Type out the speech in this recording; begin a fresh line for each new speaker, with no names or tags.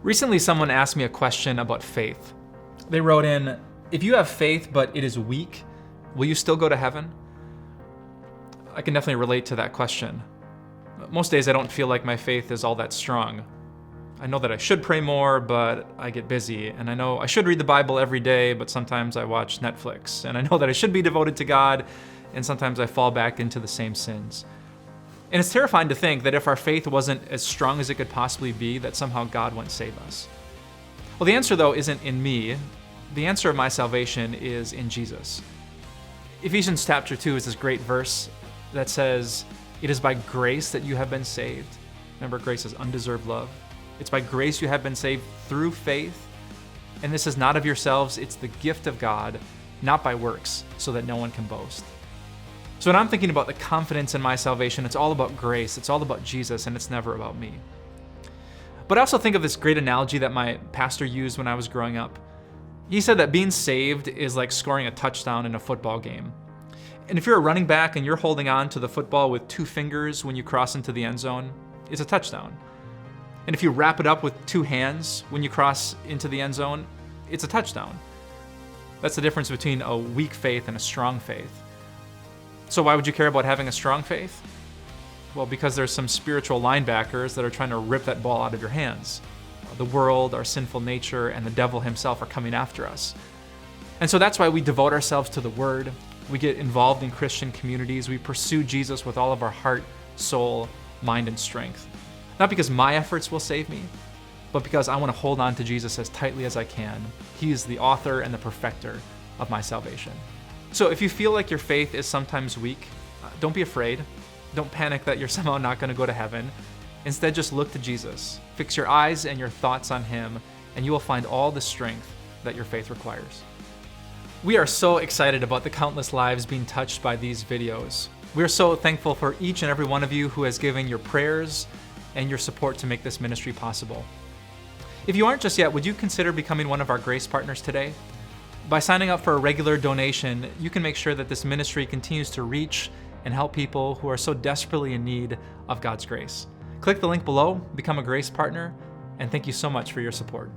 Recently, someone asked me a question about faith. They wrote in, if you have faith but it is weak, will you still go to heaven? I can definitely relate to that question. Most days I don't feel like my faith is all that strong. I know that I should pray more, but I get busy. And I know I should read the Bible every day, but sometimes I watch Netflix. And I know that I should be devoted to God, and sometimes I fall back into the same sins. And it's terrifying to think that if our faith wasn't as strong as it could possibly be, that somehow God wouldn't save us. Well, the answer, though, isn't in me. The answer of my salvation is in Jesus. Ephesians chapter 2 is this great verse that says, "It is by grace that you have been saved." Remember, grace is undeserved love. It's by grace you have been saved through faith. And this is not of yourselves, it's the gift of God, not by works, so that no one can boast. So when I'm thinking about the confidence in my salvation, it's all about grace, it's all about Jesus, and it's never about me. But I also think of this great analogy that my pastor used when I was growing up. He said that being saved is like scoring a touchdown in a football game. And if you're a running back and you're holding on to the football with 2 fingers when you cross into the end zone, it's a touchdown. And if you wrap it up with 2 hands when you cross into the end zone, it's a touchdown. That's the difference between a weak faith and a strong faith. So why would you care about having a strong faith? Well, because there's some spiritual linebackers that are trying to rip that ball out of your hands. The world, our sinful nature, and the devil himself are coming after us. And so that's why we devote ourselves to the Word. We get involved in Christian communities. We pursue Jesus with all of our heart, soul, mind, and strength. Not because my efforts will save me, but because I want to hold on to Jesus as tightly as I can. He is the author and the perfecter of my salvation. So if you feel like your faith is sometimes weak, don't be afraid. Don't panic that you're somehow not going to go to heaven. Instead, just look to Jesus. Fix your eyes and your thoughts on Him, and you will find all the strength that your faith requires. We are so excited about the countless lives being touched by these videos. We are so thankful for each and every one of you who has given your prayers and your support to make this ministry possible. If you aren't just yet, would you consider becoming one of our Grace Partners today? By signing up for a regular donation, you can make sure that this ministry continues to reach and help people who are so desperately in need of God's grace. Click the link below, become a Grace Partner, and thank you so much for your support.